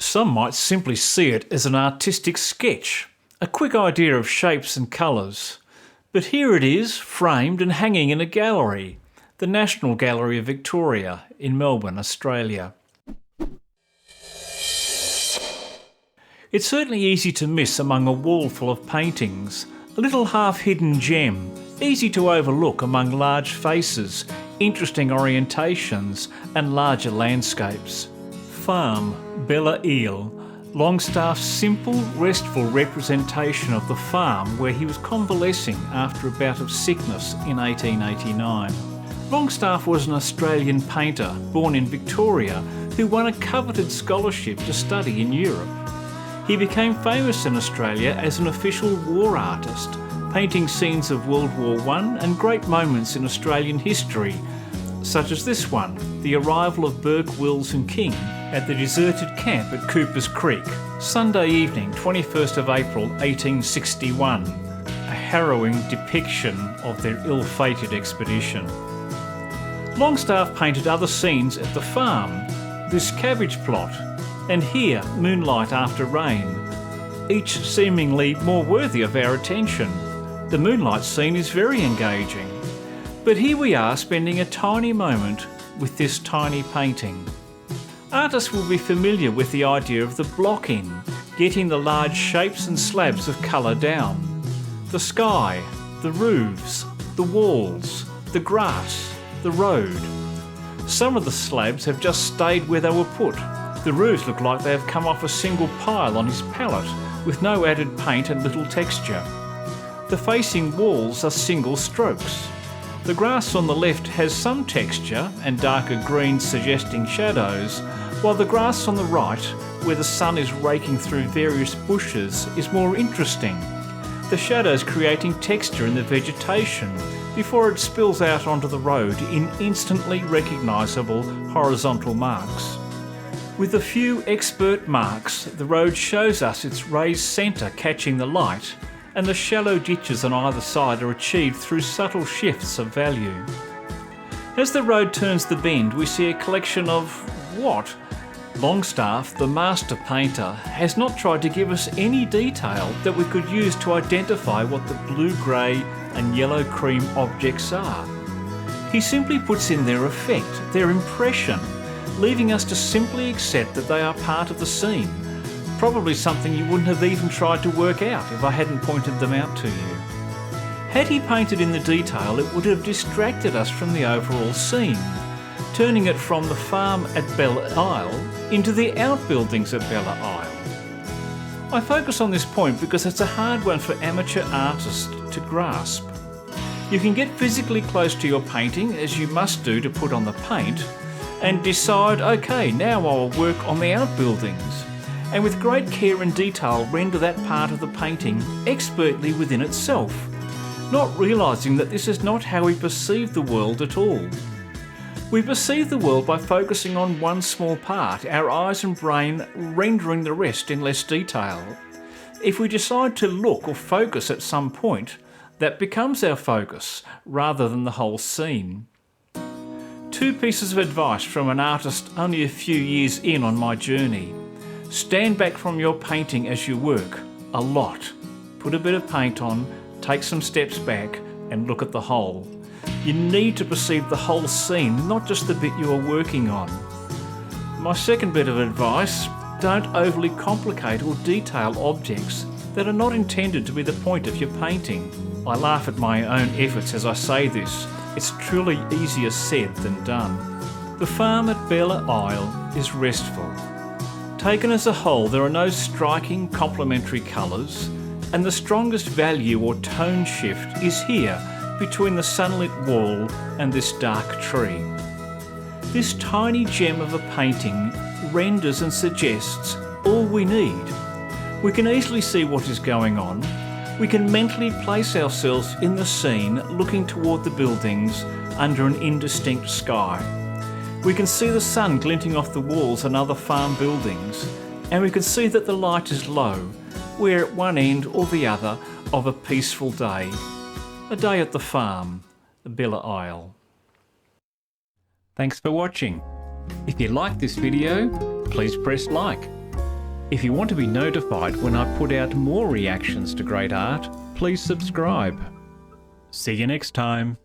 Some might simply see it as an artistic sketch, a quick idea of shapes and colours. But here it is, framed and hanging in a gallery, the National Gallery of Victoria in Melbourne, Australia. It's certainly easy to miss among a wall full of paintings, a little half-hidden gem, easy to overlook among large faces, interesting orientations and larger landscapes. Farm, Belle Ile, Longstaff's simple, restful representation of the farm where he was convalescing after a bout of sickness in 1889. Longstaff was an Australian painter born in Victoria who won a coveted scholarship to study in Europe. He became famous in Australia as an official war artist, painting scenes of World War I and great moments in Australian history, such as this one, the arrival of Burke, Wills and King at the deserted camp at Cooper's Creek, Sunday evening, 21st of April 1861, a harrowing depiction of their ill-fated expedition. Longstaff painted other scenes at the farm, this cabbage plot, and here Moonlight after rain, each seemingly more worthy of our attention. The moonlight scene is very engaging, but here we are spending a tiny moment with this tiny painting. Artists will be familiar with the idea of the block-in, getting the large shapes and slabs of colour down. The sky, the roofs, the walls, the grass, the road. Some of the slabs have just stayed where they were put. The roofs look like they have come off a single pile on his palette, with no added paint and little texture. The facing walls are single strokes. The grass on the left has some texture and darker greens suggesting shadows, while the grass on the right, where the sun is raking through various bushes, is more interesting, the shadows creating texture in the vegetation before it spills out onto the road in instantly recognisable horizontal marks. With a few expert marks, the road shows us its raised centre catching the light, and the shallow ditches on either side are achieved through subtle shifts of value. As the road turns the bend, we see a collection of what? Longstaff, the master painter, has not tried to give us any detail that we could use to identify what the blue-grey and yellow-cream objects are. He simply puts in their effect, their impression, leaving us to simply accept that they are part of the scene. Probably something you wouldn't have even tried to work out if I hadn't pointed them out to you. Had he painted in the detail, it would have distracted us from the overall scene, turning it from the farm at Belle Ile into the outbuildings at Belle Ile. I focus on this point because it's a hard one for amateur artists to grasp. You can get physically close to your painting, as you must do to put on the paint, and decide, okay, now I'll work on the outbuildings, and with great care and detail render that part of the painting expertly within itself, not realising that this is not how we perceive the world at all. We perceive the world by focusing on one small part, our eyes and brain rendering the rest in less detail. If we decide to look or focus at some point, that becomes our focus rather than the whole scene. Two pieces of advice from an artist only a few years in on my journey. Stand back from your painting as you work, a lot. Put a bit of paint on, take some steps back and look at the whole. You need to perceive the whole scene, not just the bit you are working on. My second bit of advice, don't overly complicate or detail objects that are not intended to be the point of your painting. I laugh at my own efforts as I say this. It's truly easier said than done. The farm at Belle Ile is restful. Taken as a whole, there are no striking complementary colours, and the strongest value or tone shift is here between the sunlit wall and this dark tree. This tiny gem of a painting renders and suggests all we need. We can easily see what is going on. We can mentally place ourselves in the scene looking toward the buildings under an indistinct sky. We can see the sun glinting off the walls and other farm buildings, and we can see that the light is low. We're at one end or the other of a peaceful day. A day at the farm, Belle Ile. Thanks for watching. If you liked this video, please press like. If you want to be notified when I put out more reactions to great art, please subscribe. See you next time.